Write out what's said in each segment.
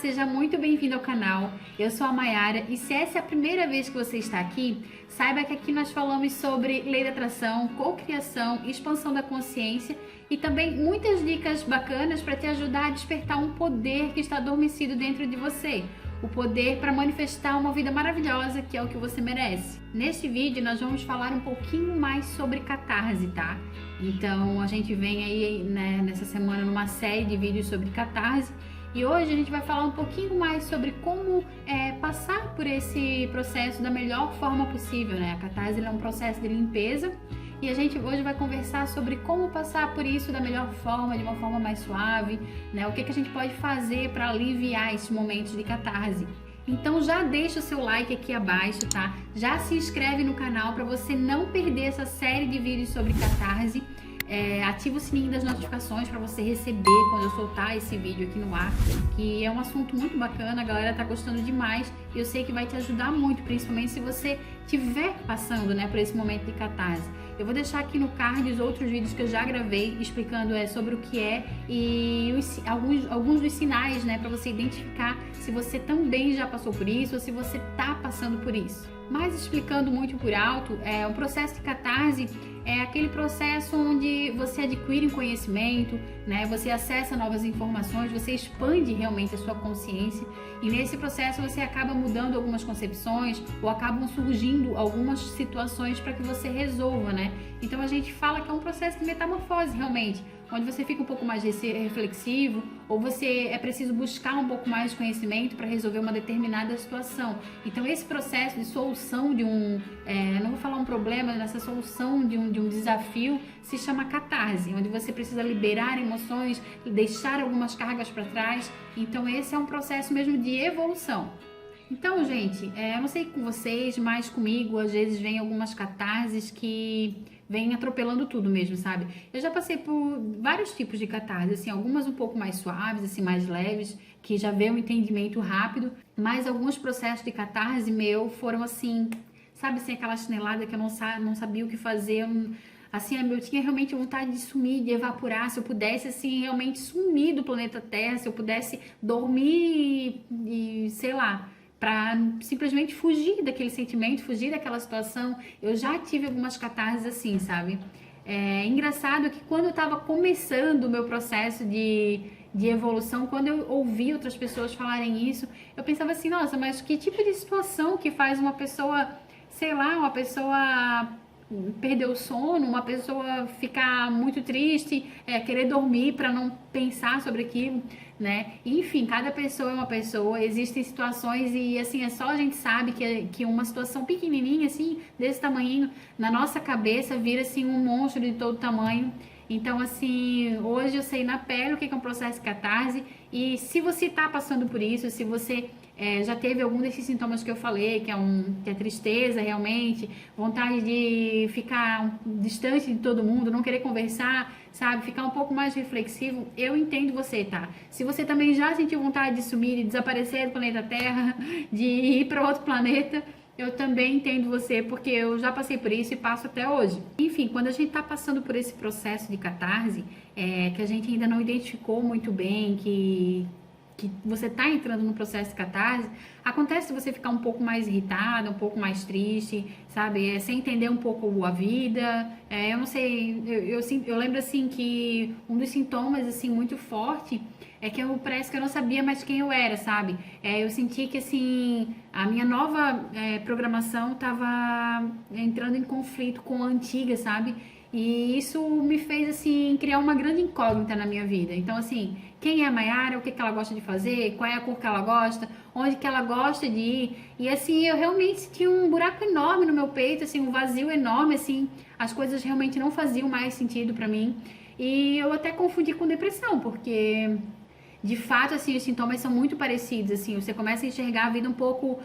seja muito bem-vindo ao canal. Eu sou a Mayara e se essa é a primeira vez que você está aqui, saiba que aqui nós falamos sobre lei da atração, cocriação, expansão da consciência e também muitas dicas bacanas para te ajudar a despertar um poder que está adormecido dentro de você. O poder para manifestar uma vida maravilhosa, que é o que você merece. Neste vídeo nós vamos falar um pouquinho mais sobre catarse, tá? Então a gente vem aí, né, nessa semana numa série de vídeos sobre catarse e hoje a gente vai falar um pouquinho mais sobre como passar por esse processo da melhor forma possível, né? A catarse é um processo de limpeza e a gente hoje vai conversar sobre como passar por isso da melhor forma, de uma forma mais suave, né? O que a gente pode fazer para aliviar esses momentos de catarse. Então já deixa o seu like aqui abaixo, tá? Já se inscreve no canal para você não perder essa série de vídeos sobre catarse. Ativa o sininho das notificações para você receber quando eu soltar esse vídeo aqui no ar, que é um assunto muito bacana, a galera tá gostando demais e eu sei que vai te ajudar muito, principalmente se você estiver passando, né, por esse momento de catarse. Eu vou deixar aqui no card os outros vídeos que eu já gravei explicando sobre o que é e alguns dos sinais, né, para você identificar se você também já passou por isso ou se você tá passando por isso. Mas explicando muito por alto, o processo de catarse é aquele processo onde você adquire um conhecimento, né? Você acessa novas informações, você expande realmente a sua consciência e nesse processo você acaba mudando algumas concepções ou acabam surgindo algumas situações para que você resolva, né? Então a gente fala que é um processo de metamorfose realmente, onde você fica um pouco mais reflexivo ou você é preciso buscar um pouco mais de conhecimento para resolver uma determinada situação. Então esse processo de solução de não vou falar um problema, nessa solução de um desafio se chama catarse, onde você precisa liberar emoções, deixar algumas cargas para trás. Então esse é um processo mesmo de evolução. Então, gente, eu não sei com vocês, mas comigo às vezes vem algumas catarses que vem atropelando tudo mesmo, sabe? Eu já passei por vários tipos de catarse, assim, algumas um pouco mais suaves, assim, mais leves, que já vê um entendimento rápido, mas alguns processos de catarse meu foram assim, sabe, assim, aquela chinelada que eu não sabia o que fazer, assim, eu tinha realmente vontade de sumir, de evaporar, se eu pudesse, assim, realmente sumir do planeta Terra, se eu pudesse dormir e sei lá, para simplesmente fugir daquele sentimento, fugir daquela situação. Eu já tive algumas catarses assim, sabe? É engraçado que quando eu estava começando o meu processo de evolução, quando eu ouvi outras pessoas falarem isso, eu pensava assim, nossa, mas que tipo de situação que faz uma pessoa, sei lá, uma pessoa perder o sono, uma pessoa ficar muito triste, querer dormir para não pensar sobre aquilo, né? Enfim, cada pessoa é uma pessoa, existem situações e assim, é só a gente sabe que uma situação pequenininha assim, desse tamanho, na nossa cabeça vira assim um monstro de todo tamanho. Então assim, hoje eu sei na pele o que é um processo de catarse e se você está passando por isso, se você já teve algum desses sintomas que eu falei, que é tristeza realmente, vontade de ficar distante de todo mundo, não querer conversar, sabe, ficar um pouco mais reflexivo, eu entendo você, tá? Se você também já sentiu vontade de sumir, de desaparecer do planeta Terra, de ir para outro planeta, eu também entendo você, porque eu já passei por isso e passo até hoje. Enfim, quando a gente está passando por esse processo de catarse, que a gente ainda não identificou muito bem, que você está entrando no processo de catarse, acontece você ficar um pouco mais irritada, um pouco mais triste, sabe? Sem entender um pouco a vida. Eu não sei, eu lembro assim que um dos sintomas assim muito forte é que parece que eu não sabia mais quem eu era, sabe? Eu senti que assim a minha nova programação estava entrando em conflito com a antiga, sabe? E isso me fez, assim, criar uma grande incógnita na minha vida. Então, assim, quem é a Mayara, o que ela gosta de fazer, qual é a cor que ela gosta, onde que ela gosta de ir. E, assim, eu realmente senti um buraco enorme no meu peito, assim, um vazio enorme, assim. As coisas realmente não faziam mais sentido pra mim. E eu até confundi com depressão, porque, de fato, assim, os sintomas são muito parecidos, assim. Você começa a enxergar a vida um pouco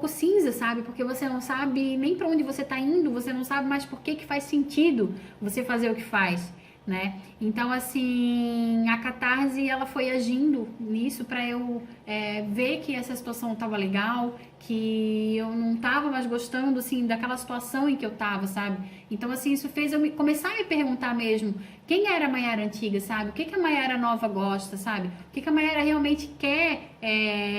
cinza, sabe? Porque você não sabe nem para onde você tá indo, você não sabe mais por que faz sentido você fazer o que faz, né? Então, assim, a catarse, ela foi agindo nisso para eu ver que essa situação não tava legal, que eu não tava mais gostando, assim, daquela situação em que eu tava, sabe? Então, assim, isso fez eu começar a me perguntar mesmo, quem era a Mayara antiga, sabe? O que que a Mayara nova gosta, sabe? O que que a Mayara realmente quer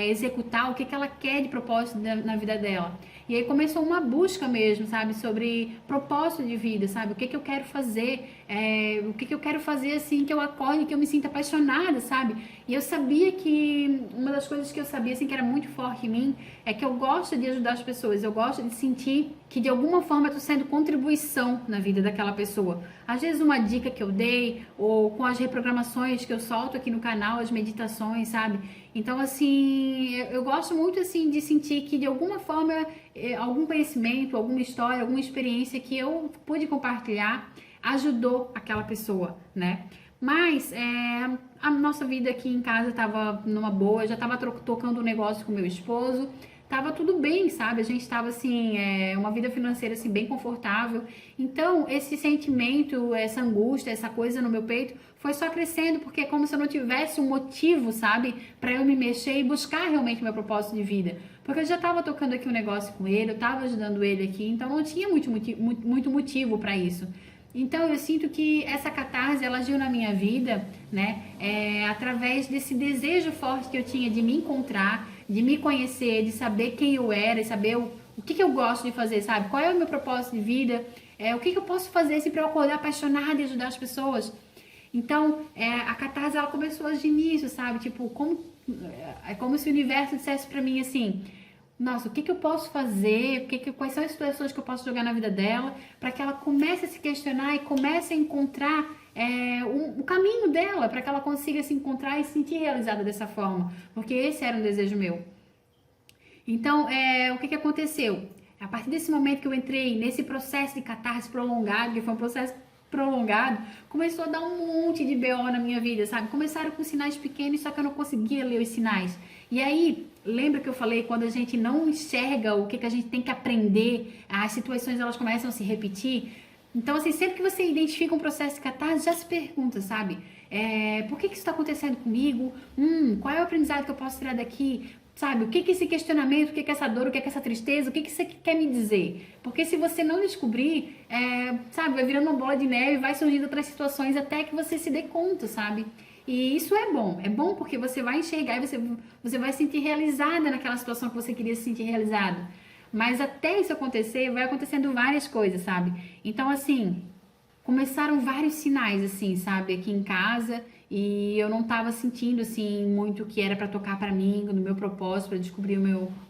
executar, o que que ela quer de propósito na vida dela. E aí começou uma busca mesmo, sabe? Sobre propósito de vida, sabe? O que que eu quero fazer, o que que eu quero fazer assim, que eu acorde, que eu me sinta apaixonada, sabe? E eu sabia que, uma das coisas que eu sabia, assim, que era muito forte em mim, é que eu gosto de ajudar as pessoas, eu gosto de sentir que de alguma forma eu tô sendo contribuição na vida daquela pessoa. Às vezes uma dica que eu dei, ou com as reprogramações que eu solto aqui no canal, as meditações, sabe? Então, assim, eu gosto muito, assim, de sentir que de alguma forma, algum conhecimento, alguma história, alguma experiência que eu pude compartilhar ajudou aquela pessoa, né? Mas a nossa vida aqui em casa tava numa boa, eu já tava tocando um negócio com meu esposo, tava tudo bem, sabe? A gente tava assim, uma vida financeira assim bem confortável. Então, esse sentimento, essa angústia, essa coisa no meu peito foi só crescendo, porque é como se eu não tivesse um motivo, sabe, para eu me mexer e buscar realmente meu propósito de vida. Porque eu já tava tocando aqui um negócio com ele, eu tava ajudando ele aqui, então não tinha muito motivo para isso. Então eu sinto que essa catarse ela agiu na minha vida, né, através desse desejo forte que eu tinha de me encontrar, de me conhecer, de saber quem eu era e saber o que eu gosto de fazer, sabe? Qual é o meu propósito de vida, o que eu posso fazer assim, para eu acordar apaixonada e ajudar as pessoas. Então a catarse ela começou a agir nisso, sabe? Tipo, é como se o universo dissesse para mim assim: nossa, o que eu posso fazer? Quais são as situações que eu posso jogar na vida dela para que ela comece a se questionar e comece a encontrar o caminho dela, para que ela consiga se encontrar e se sentir realizada dessa forma, porque esse era um desejo meu. Então, o que aconteceu? A partir desse momento que eu entrei nesse processo de catarse prolongado, que foi um processo prolongado, começou a dar um monte de BO na minha vida, sabe? Começaram com sinais pequenos, só que eu não conseguia ler os sinais. E aí, lembra que eu falei, quando a gente não enxerga o que a gente tem que aprender, as situações elas começam a se repetir. Então, assim, sempre que você identifica um processo de catarse, já se pergunta, sabe? Por que isso está acontecendo comigo? Qual é o aprendizado que eu posso tirar daqui? Sabe, o que esse questionamento, o que essa dor, o que essa tristeza, o que isso aqui quer me dizer? Porque se você não descobrir, sabe, vai virando uma bola de neve, vai surgindo outras situações até que você se dê conta, sabe? E isso é bom porque você vai enxergar e você vai se sentir realizada naquela situação que você queria se sentir realizada. Mas até isso acontecer, vai acontecendo várias coisas, sabe? Então, assim, começaram vários sinais, assim, sabe, aqui em casa, e eu não tava sentindo, assim, muito o que era pra tocar pra mim, no meu propósito, pra descobrir o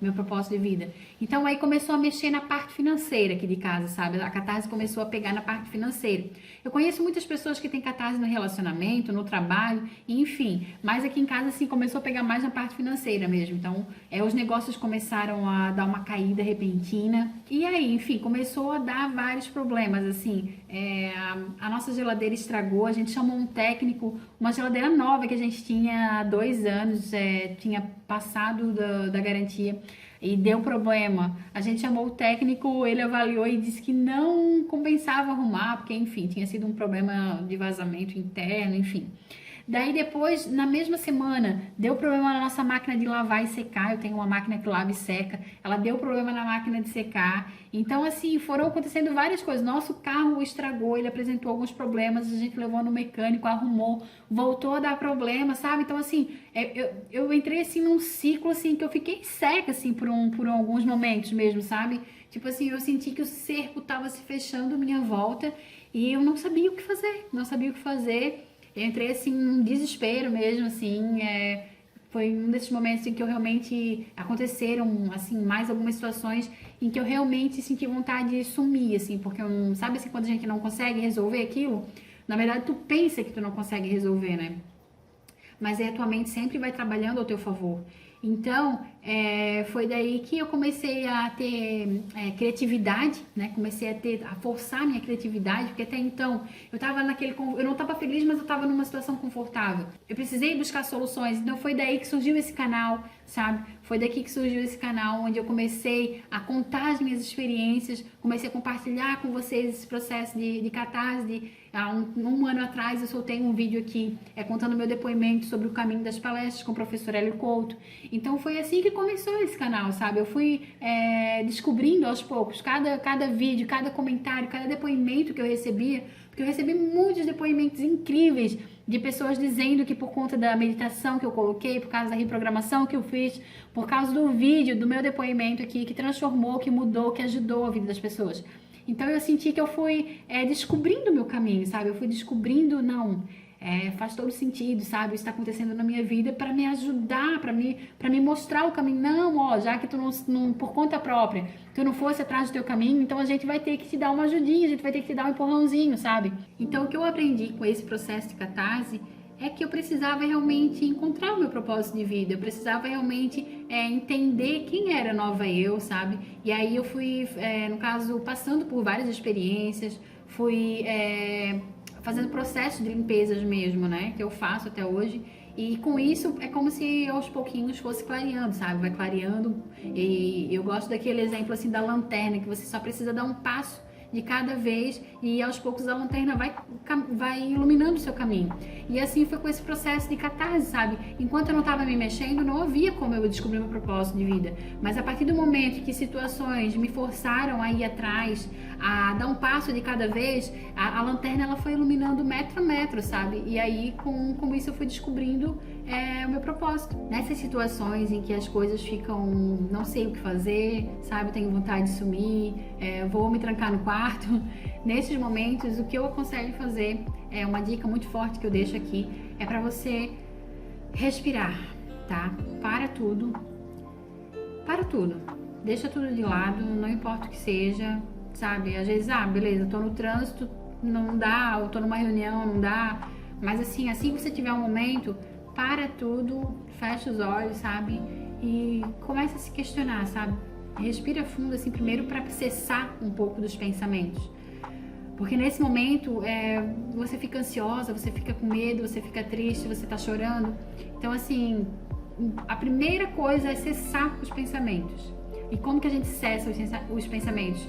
meu propósito de vida. Então, aí começou a mexer na parte financeira aqui de casa, sabe? A catarse começou a pegar na parte financeira. Eu conheço muitas pessoas que têm catarse no relacionamento, no trabalho, enfim, mas aqui em casa, assim, começou a pegar mais na parte financeira mesmo. Então, os negócios começaram a dar uma caída repentina, e aí, enfim, começou a dar vários problemas, assim, a nossa geladeira estragou, a gente chamou um técnico, uma geladeira nova que a gente tinha há 2 anos, tinha passado da garantia e deu problema. A gente chamou o técnico, ele avaliou e disse que não compensava arrumar, porque enfim, tinha sido um problema de vazamento interno, enfim. Daí depois, na mesma semana, deu problema na nossa máquina de lavar e secar. Eu tenho uma máquina que lava e seca. Ela deu problema na máquina de secar. Então, assim, foram acontecendo várias coisas. Nosso carro estragou, ele apresentou alguns problemas. A gente levou no mecânico, arrumou, voltou a dar problema, sabe? Então, assim, eu entrei, assim, num ciclo, assim, que eu fiquei seca, assim, por alguns momentos mesmo, sabe? Tipo assim, eu senti que o cerco tava se fechando à minha volta e eu não sabia o que fazer. Não sabia o que fazer. Eu entrei, assim, num desespero mesmo, assim, foi um desses momentos em que eu realmente, aconteceram, assim, mais algumas situações em que eu realmente senti vontade de sumir, assim, porque, sabe assim, quando a gente não consegue resolver aquilo, na verdade, tu pensa que tu não consegue resolver, né? Mas a tua mente sempre vai trabalhando ao teu favor. Então, foi daí que eu comecei a ter criatividade, né? Comecei a forçar minha criatividade, porque até então eu não estava feliz, mas eu estava numa situação confortável. Eu precisei buscar soluções, então foi daí que surgiu esse canal, sabe? Foi daqui que surgiu esse canal, onde eu comecei a contar as minhas experiências, comecei a compartilhar com vocês esse processo de catarse. Há um ano atrás eu soltei um vídeo aqui contando meu depoimento sobre o caminho das palestras com o professor Hélio Couto. Então foi assim que começou esse canal, sabe? Eu fui descobrindo aos poucos, cada vídeo, cada comentário, cada depoimento que eu recebia, porque eu recebi muitos depoimentos incríveis de pessoas dizendo que por conta da meditação que eu coloquei, por causa da reprogramação que eu fiz, por causa do vídeo, do meu depoimento aqui, que transformou, que mudou, que ajudou a vida das pessoas. Então eu senti que eu fui descobrindo o meu caminho, sabe? Eu fui descobrindo, faz todo sentido, sabe? Isso está acontecendo na minha vida para me ajudar, para me mostrar o caminho. Não, já que tu não, por conta própria, tu não fosse atrás do teu caminho, então a gente vai ter que te dar uma ajudinha, a gente vai ter que te dar um empurrãozinho, sabe? Então o que eu aprendi com esse processo de catarse é que eu precisava realmente encontrar o meu propósito de vida, eu precisava realmente entender quem era a nova eu, sabe? E aí eu fui, no caso, passando por várias experiências, fui fazendo processo de limpezas mesmo, né? Que eu faço até hoje. E com isso é como se aos pouquinhos fosse clareando, sabe? Vai clareando. E eu gosto daquele exemplo assim da lanterna, que você só precisa dar um passo de cada vez e aos poucos a lanterna vai iluminando o seu caminho. E assim foi com esse processo de catarse, sabe? Enquanto eu não estava me mexendo, não havia como eu descobrir meu propósito de vida. Mas a partir do momento que situações me forçaram a ir atrás, a dar um passo de cada vez, a lanterna ela foi iluminando metro a metro, sabe? E aí com isso eu fui descobrindo o meu propósito. Nessas situações em que as coisas ficam, não sei o que fazer, sabe? Tenho vontade de sumir, vou me trancar no quarto. Nesses momentos, o que eu aconselho fazer, uma dica muito forte que eu deixo aqui, é para você respirar, tá? Para tudo, deixa tudo de lado, não importa o que seja, sabe? Às vezes, beleza, tô no trânsito, não dá, ou tô numa reunião, não dá, mas assim que você tiver um momento, para tudo, fecha os olhos, sabe? E começa a se questionar, sabe? Respira fundo, assim, primeiro para cessar um pouco dos pensamentos. Porque nesse momento, você fica ansiosa, você fica com medo, você fica triste, você tá chorando. Então, assim, a primeira coisa é cessar os pensamentos. E como que a gente cessa os pensamentos?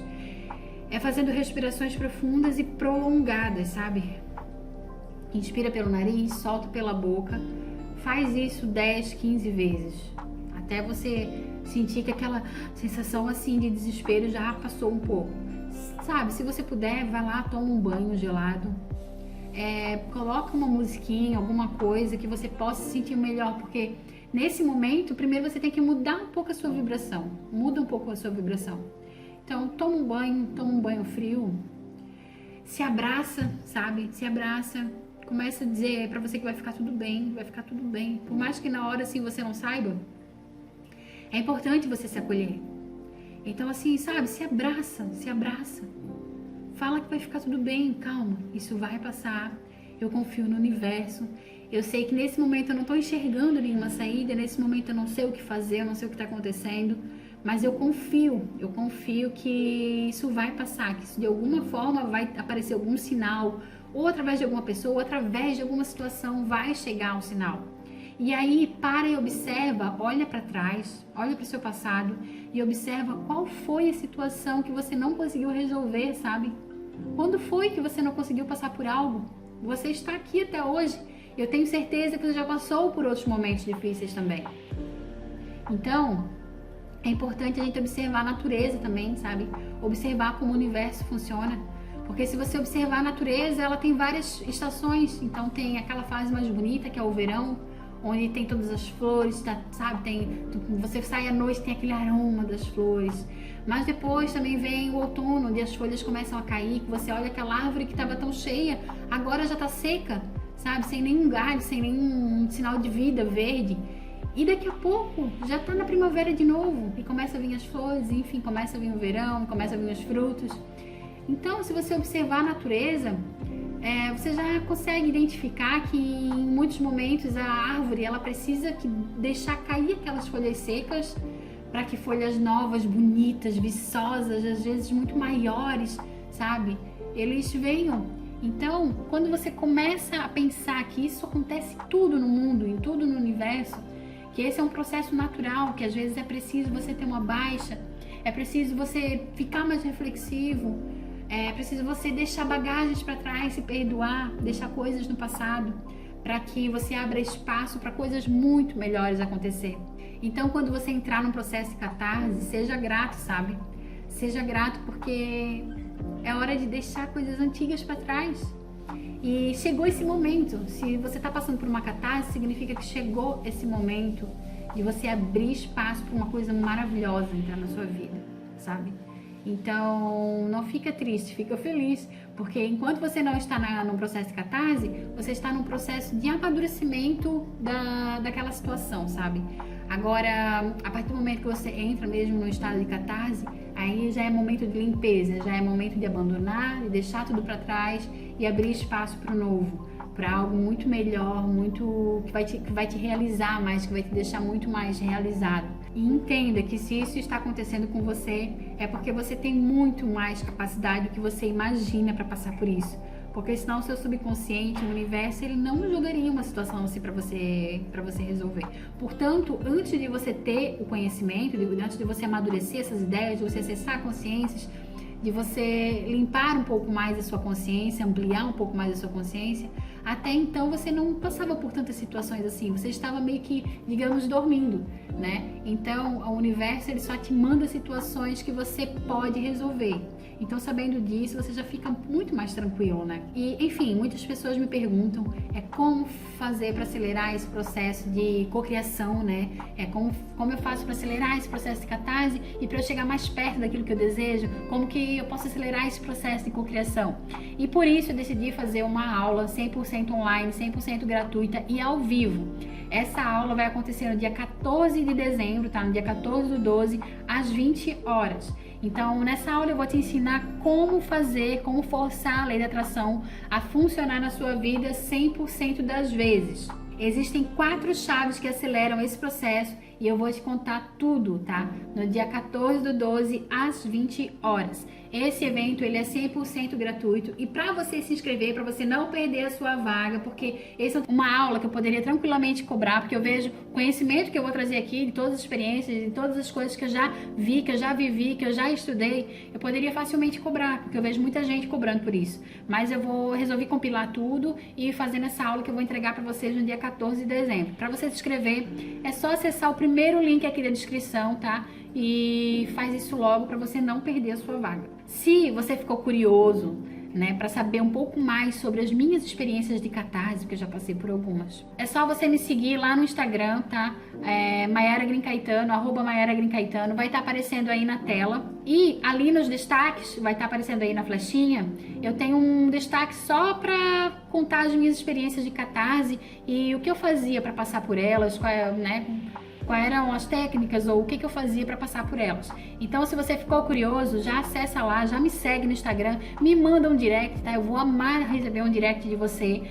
É fazendo respirações profundas e prolongadas, sabe? Inspira pelo nariz, solta pela boca. Faz isso 10, 15 vezes. Até você sentir que aquela sensação assim de desespero já passou um pouco. Sabe, se você puder, vai lá, toma um banho gelado. Coloca uma musiquinha, alguma coisa que você possa se sentir melhor. Porque nesse momento, primeiro você tem que mudar um pouco a sua vibração. Muda um pouco a sua vibração. Então, toma um banho frio. Se abraça, sabe? Se abraça. Começa a dizer pra você que vai ficar tudo bem, vai ficar tudo bem. Por mais que na hora assim você não saiba, é importante você se acolher. Então assim, sabe, se abraça. Fala que vai ficar tudo bem, calma, isso vai passar. Eu confio no universo. Eu sei que nesse momento eu não estou enxergando nenhuma saída, nesse momento eu não sei o que fazer, eu não sei o que está acontecendo, mas eu confio que isso vai passar, que isso de alguma forma vai aparecer algum sinal, ou através de alguma pessoa, ou através de alguma situação vai chegar um sinal. E aí para e observa, olha para trás, olha para o seu passado e observa qual foi a situação que você não conseguiu resolver, sabe? Quando foi que você não conseguiu passar por algo? Você está aqui até hoje. Eu tenho certeza que você já passou por outros momentos difíceis também. Então, é importante a gente observar a natureza também, sabe? Observar como o universo funciona. Porque se você observar a natureza, ela tem várias estações. Então tem aquela fase mais bonita, que é o verão, onde tem todas as flores, sabe? Você sai à noite, tem aquele aroma das flores. Mas depois também vem o outono, onde as folhas começam a cair, que você olha aquela árvore que estava tão cheia, agora já está seca, sabe? Sem nenhum galho, sem nenhum sinal de vida verde. E daqui a pouco já está na primavera de novo, e começa a vir as flores, enfim, começa a vir o verão, começa a vir os frutos. Então, se você observar a natureza, você já consegue identificar que em muitos momentos a árvore ela precisa deixar cair aquelas folhas secas para que folhas novas, bonitas, viçosas, às vezes muito maiores, sabe? Eles venham. Então, quando você começa a pensar que isso acontece tudo no mundo, em tudo no universo, que esse é um processo natural, que às vezes é preciso você ter uma baixa, é preciso você ficar mais reflexivo, é preciso você deixar bagagens para trás, se perdoar, deixar coisas no passado, para que você abra espaço para coisas muito melhores acontecer. Então, quando você entrar num processo de catarse, seja grato, sabe? Seja grato, porque é hora de deixar coisas antigas para trás. E chegou esse momento. Se você está passando por uma catarse, significa que chegou esse momento de você abrir espaço para uma coisa maravilhosa entrar na sua vida, sabe? Então, não fica triste, fica feliz, porque enquanto você não está num processo de catarse, você está num processo de amadurecimento daquela situação, sabe? Agora, a partir do momento que você entra mesmo no estado de catarse, aí já é momento de limpeza, já é momento de abandonar, de deixar tudo para trás e abrir espaço para o novo, para algo muito melhor, muito que vai te realizar mais, que vai te deixar muito mais realizado. E entenda que se isso está acontecendo com você, é porque você tem muito mais capacidade do que você imagina para passar por isso. Porque senão o seu subconsciente, o universo, ele não jogaria uma situação assim para você resolver. Portanto, antes de você ter o conhecimento, antes de você amadurecer essas ideias, de você acessar consciências, de você limpar um pouco mais a sua consciência, ampliar um pouco mais a sua consciência, até então você não passava por tantas situações assim, você estava meio que, digamos, dormindo, né? Então, o universo, ele só te manda situações que você pode resolver. Então, sabendo disso, você já fica muito mais tranquilo, né? E, enfim, muitas pessoas me perguntam como fazer para acelerar esse processo de cocriação, né? Como eu faço para acelerar esse processo de catarse e para eu chegar mais perto daquilo que eu desejo, como que eu posso acelerar esse processo de cocriação. E por isso eu decidi fazer uma aula 100% online, 100% gratuita e ao vivo. Essa aula vai acontecer no dia 14 de dezembro, tá? No dia 14/12, às 20 horas. Então, nessa aula eu vou te ensinar como forçar a lei da atração a funcionar na sua vida 100% das vezes. Existem 4 chaves que aceleram esse processo e eu vou te contar tudo, tá? No dia 14/12, às 20 horas. Esse evento, ele é 100% gratuito e para você se inscrever, para você não perder a sua vaga, porque essa é uma aula que eu poderia tranquilamente cobrar, porque eu vejo conhecimento que eu vou trazer aqui, de todas as experiências, de todas as coisas que eu já vi, que eu já vivi, que eu já estudei, eu poderia facilmente cobrar, porque eu vejo muita gente cobrando por isso. Mas eu resolvi compilar tudo e fazer nessa aula que eu vou entregar para vocês no dia 14 de dezembro. Para você se inscrever, é só acessar o primeiro link aqui da descrição, tá? E faz isso logo para você não perder a sua vaga. Se você ficou curioso, né, para saber um pouco mais sobre as minhas experiências de catarse, porque eu já passei por algumas, é só você me seguir lá no Instagram, tá? Mayara Green Caetano, @MayaraGreenCaetano, vai estar aparecendo aí na tela. E ali nos destaques, vai estar aparecendo aí na flechinha, eu tenho um destaque só para contar as minhas experiências de catarse e o que eu fazia para passar por elas, quais eram as técnicas ou o que eu fazia para passar por elas. Então, se você ficou curioso, já acessa lá, já me segue no Instagram, me manda um direct, tá? Eu vou amar receber um direct de você,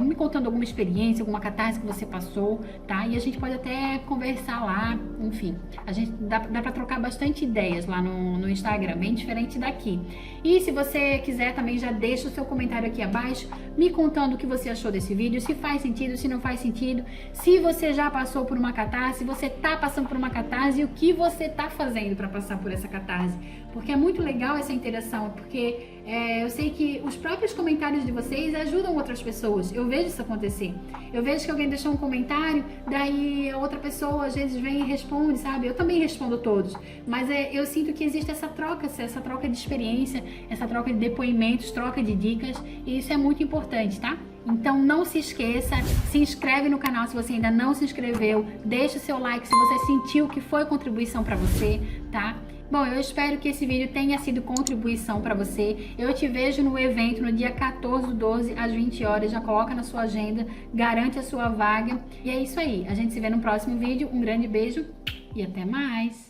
me contando alguma experiência, alguma catarse que você passou, tá? E a gente pode até conversar lá, enfim. A gente dá para trocar bastante ideias lá no Instagram, bem diferente daqui. E se você quiser também, já deixa o seu comentário aqui abaixo, me contando o que você achou desse vídeo, se faz sentido, se não faz sentido, se você já passou por uma catarse, você está passando por uma catarse e o que você está fazendo para passar por essa catarse. Porque é muito legal essa interação, porque eu sei que os próprios comentários de vocês ajudam outras pessoas. Eu vejo isso acontecer. Eu vejo que alguém deixou um comentário, daí a outra pessoa às vezes vem e responde, sabe? Eu também respondo todos, mas eu sinto que existe essa troca de experiência, essa troca de depoimentos, troca de dicas, e isso é muito importante, tá? Então não se esqueça, se inscreve no canal se você ainda não se inscreveu, deixa o seu like se você sentiu que foi contribuição para você, tá? Bom, eu espero que esse vídeo tenha sido contribuição para você. Eu te vejo no evento no dia 14/12 às 20 horas, já coloca na sua agenda, garante a sua vaga. E é isso aí, a gente se vê no próximo vídeo, um grande beijo e até mais!